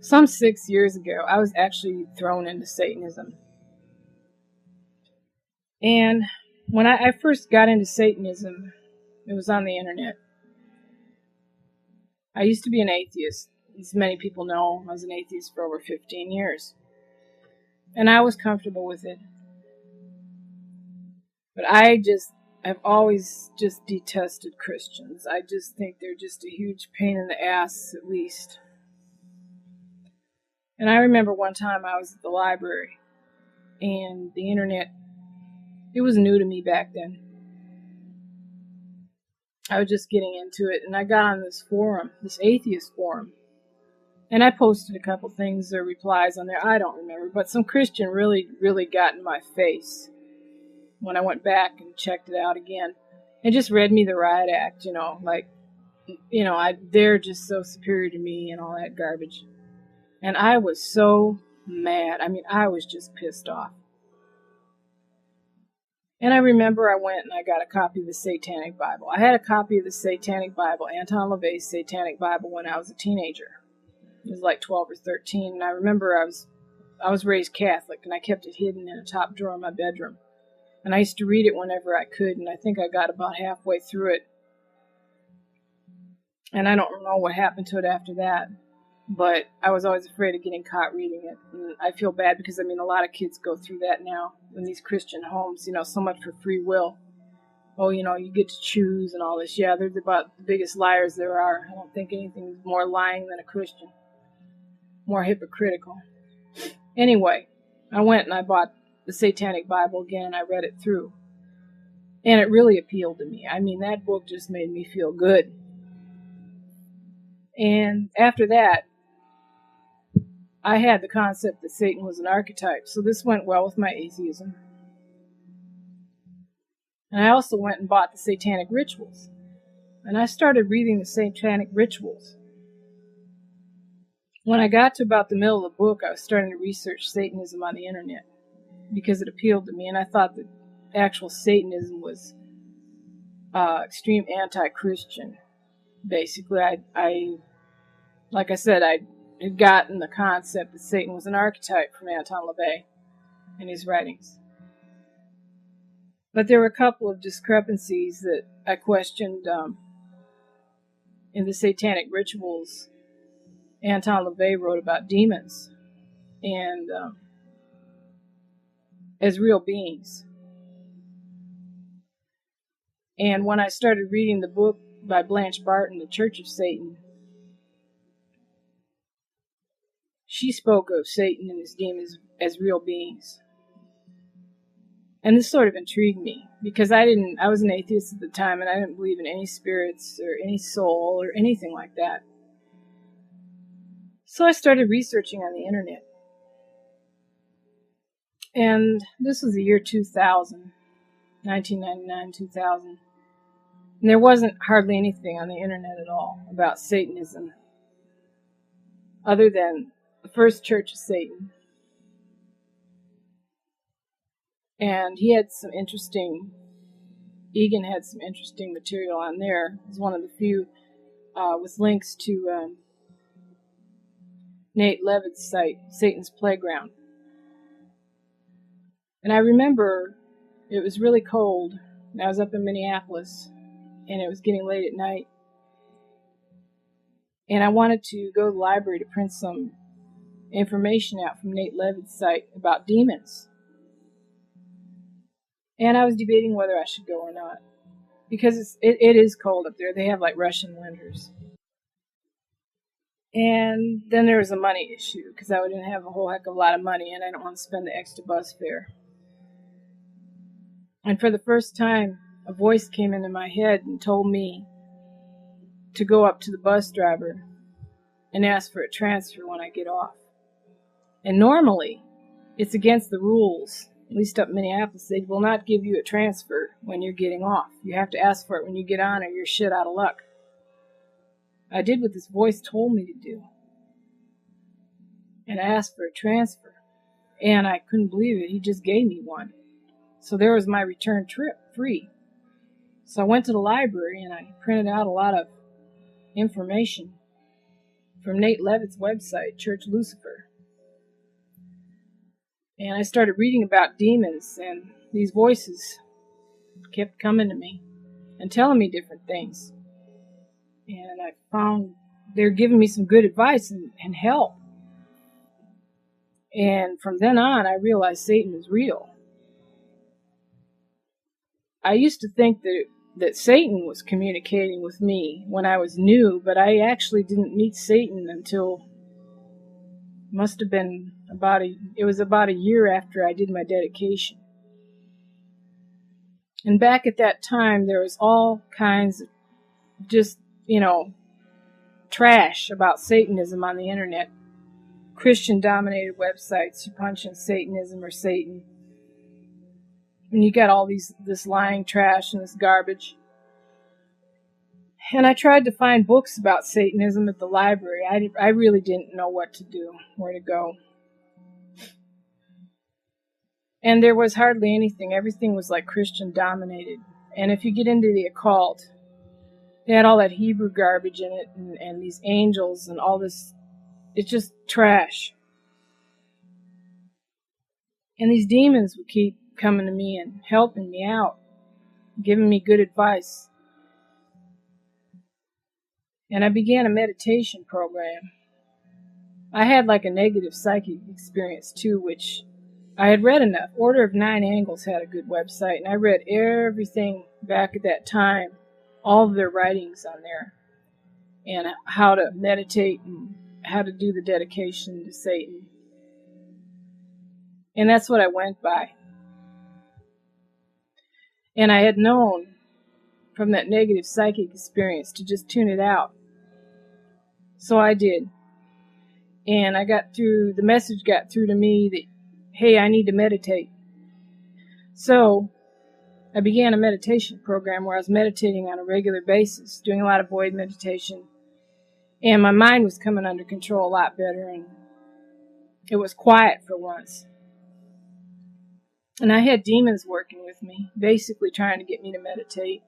Some 6 years ago, I was actually thrown into Satanism. And when I first got into Satanism, it was on the internet. I used to be an atheist. As many people know, I was an atheist for over 15 years. And I was comfortable with it. But I've always just detested Christians. I just think they're just a huge pain in the ass, at least. And I remember one time I was at the library, and the internet, it was new to me back then. I was just getting into it, and I got on this forum, this atheist forum, and I posted a couple things or replies on there. I don't remember, but some Christian really, really got in my face when I went back and checked it out again, and just read me the riot act, they're just so superior to me and all that garbage. And I was so mad. I mean, I was just pissed off. And I remember I went and I got a copy of the Satanic Bible. I had a copy of the Satanic Bible, Anton LaVey's Satanic Bible, when I was a teenager. It was like 12 or 13. And I remember I was raised Catholic, and I kept it hidden in a top drawer in my bedroom. And I used to read it whenever I could, and I think I got about halfway through it. And I don't know what happened to it after that. But I was always afraid of getting caught reading it. And I feel bad because, a lot of kids go through that now in these Christian homes, so much for free will. Oh, you get to choose and all this. Yeah, they're about the biggest liars there are. I don't think anything's more lying than a Christian. More hypocritical. Anyway, I went and I bought the Satanic Bible again, and I read it through. And it really appealed to me. That book just made me feel good. And after that, I had the concept that Satan was an archetype, so this went well with my atheism. And I also went and bought the Satanic Rituals. And I started reading the Satanic Rituals. When I got to about the middle of the book, I was starting to research Satanism on the internet because it appealed to me, and I thought that actual Satanism was extreme anti-Christian. Basically, like I said, I had gotten the concept that Satan was an archetype from Anton LaVey in his writings. But there were a couple of discrepancies that I questioned in the Satanic Rituals. Anton LaVey wrote about demons and as real beings. And when I started reading the book by Blanche Barton, The Church of Satan, she spoke of Satan and his demons as real beings. And this sort of intrigued me because I was an atheist at the time, and I didn't believe in any spirits or any soul or anything like that. So I started researching on the internet. And this was the year 2000, 1999, 2000. And there wasn't hardly anything on the internet at all about Satanism other than the First Church of Satan. And Egan had some interesting material on there. It was one of the few with links to Nate Levitt's site, Satan's Playground. And I remember it was really cold, and I was up in Minneapolis, and it was getting late at night. And I wanted to go to the library to print some information out from Nate Levitt's site about demons. And I was debating whether I should go or not, because it is cold up there. They have like Russian winters. And then there was a money issue, because I didn't have a whole heck of a lot of money, and I don't want to spend the extra bus fare. And for the first time, a voice came into my head and told me to go up to the bus driver and ask for a transfer when I get off. And normally, it's against the rules, at least up in Minneapolis, they will not give you a transfer when you're getting off. You have to ask for it when you get on, or you're shit out of luck. I did what this voice told me to do. And I asked for a transfer. And I couldn't believe it. He just gave me one. So there was my return trip, free. So I went to the library and I printed out a lot of information from Nate Levitt's website, Church Lucifer. And I started reading about demons, and these voices kept coming to me and telling me different things. And I found they're giving me some good advice and help. And from then on, I realized Satan is real. I used to think that Satan was communicating with me when I was new, but I actually didn't meet Satan until must have been about a year after I did my dedication. And back at that time, there was all kinds of just, trash about Satanism on the internet. Christian-dominated websites, you punch in Satanism or Satan, and you got all this lying trash and this garbage. And I tried to find books about Satanism at the library. I really didn't know what to do, where to go. And there was hardly anything. Everything was like Christian-dominated. And if you get into the occult, they had all that Hebrew garbage in it, and these angels and all this. It's just trash. And these demons would keep coming to me and helping me out, giving me good advice. And I began a meditation program. I had like a negative psychic experience too, which I had read enough. Order of Nine Angles had a good website, and I read everything back at that time, all of their writings on there, and how to meditate and how to do the dedication to Satan. And that's what I went by. And I had known from that negative psychic experience to just tune it out. So I did. And the message got through to me that, hey, I need to meditate. So I began a meditation program where I was meditating on a regular basis, doing a lot of void meditation. And my mind was coming under control a lot better, and it was quiet for once. And I had demons working with me, basically trying to get me to meditate.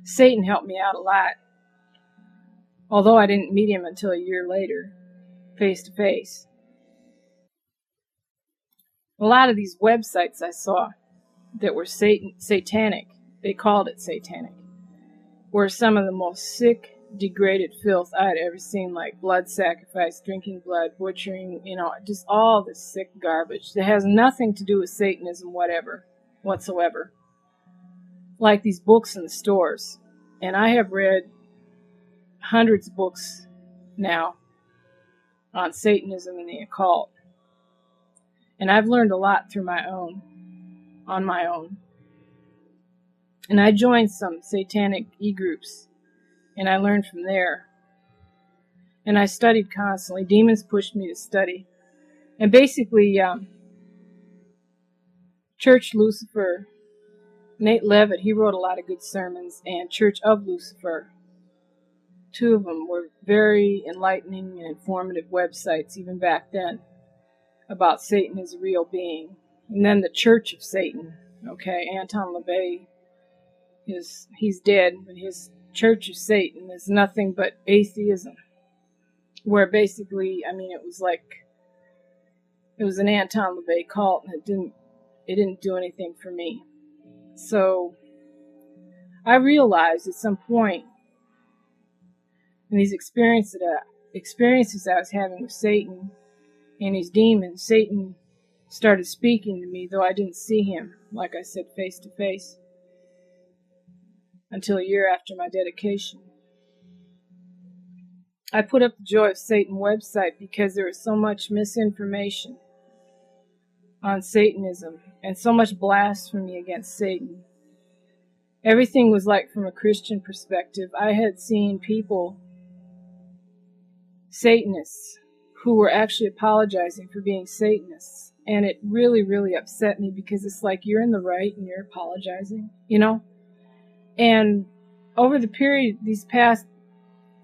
Satan helped me out a lot, although I didn't meet him until a year later, face to face. A lot of these websites I saw that were satanic, they called it satanic, were some of the most sick, degraded filth I had ever seen, like blood sacrifice, drinking blood, butchering, just all this sick garbage that has nothing to do with Satanism whatsoever. Like these books in the stores. And I have read hundreds of books now on Satanism and the occult. And I've learned a lot on my own. And I joined some satanic e-groups, and I learned from there. And I studied constantly. Demons pushed me to study. And basically, Church Lucifer, Nate Levitt, he wrote a lot of good sermons, and Church of Lucifer, two of them were very enlightening and informative websites even back then about Satan as a real being. And then the Church of Satan, Anton LaVey, he's dead, but his Church of Satan is nothing but atheism, where basically, it was an Anton LaVey cult, and it didn't do anything for me. So I realized at some point in these experiences I was having with Satan and his demons, Satan started speaking to me, though I didn't see him, like I said, face to face, until a year after my dedication. I put up the Joy of Satan website because there was so much misinformation on Satanism and so much blasphemy against Satan. Everything was like from a Christian perspective. I had seen people, Satanists, who were actually apologizing for being Satanists. And it really, really upset me because it's like, you're in the right and you're apologizing, And over the period, these past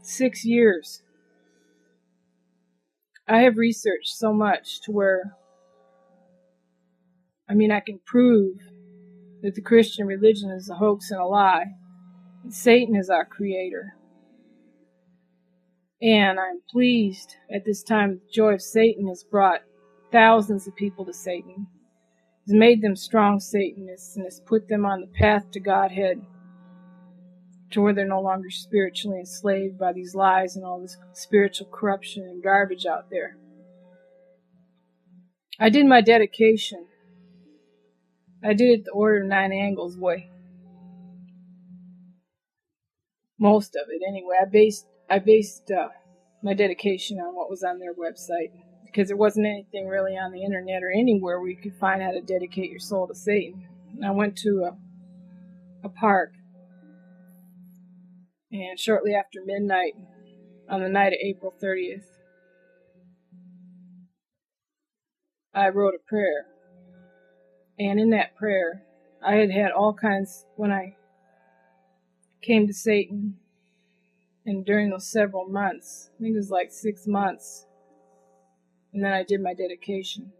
6 years, I have researched so much to where, I can prove that the Christian religion is a hoax and a lie. And Satan is our creator. And I'm pleased at this time the joy of Satan has brought thousands of people to Satan. Has made them strong Satanists and has put them on the path to Godhead, to where they're no longer spiritually enslaved by these lies and all this spiritual corruption and garbage out there. I did my dedication. I did it the Order of Nine Angles way. Most of it, anyway. I based my dedication on what was on their website, because there wasn't anything really on the internet or anywhere where you could find how to dedicate your soul to Satan. And I went to a park, and shortly after midnight, on the night of April 30th, I wrote a prayer. And in that prayer, I had all kinds, when I came to Satan, and during those several months, I think it was like 6 months, and then I did my dedication.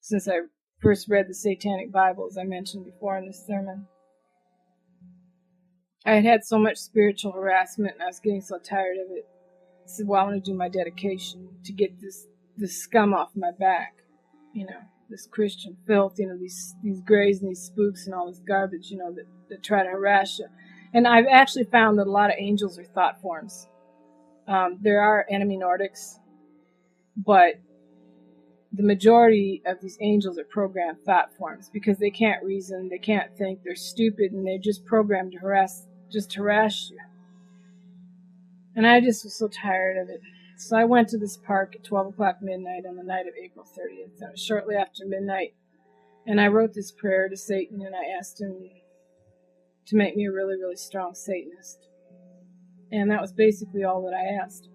Since I first read the Satanic Bible, as I mentioned before in this sermon, I had had so much spiritual harassment, and I was getting so tired of it. I said, well, I want to do my dedication to get this scum off my back. This Christian filth, these grays and these spooks and all this garbage, that try to harass you. And I've actually found that a lot of angels are thought forms. There are enemy Nordics, but the majority of these angels are programmed thought forms, because they can't reason, they can't think, they're stupid, and they're just programmed to harass you. And I just was so tired of it. So I went to this park at 12 o'clock midnight on the night of April 30th. That was shortly after midnight. And I wrote this prayer to Satan, and I asked him to make me a really, really strong Satanist. And that was basically all that I asked.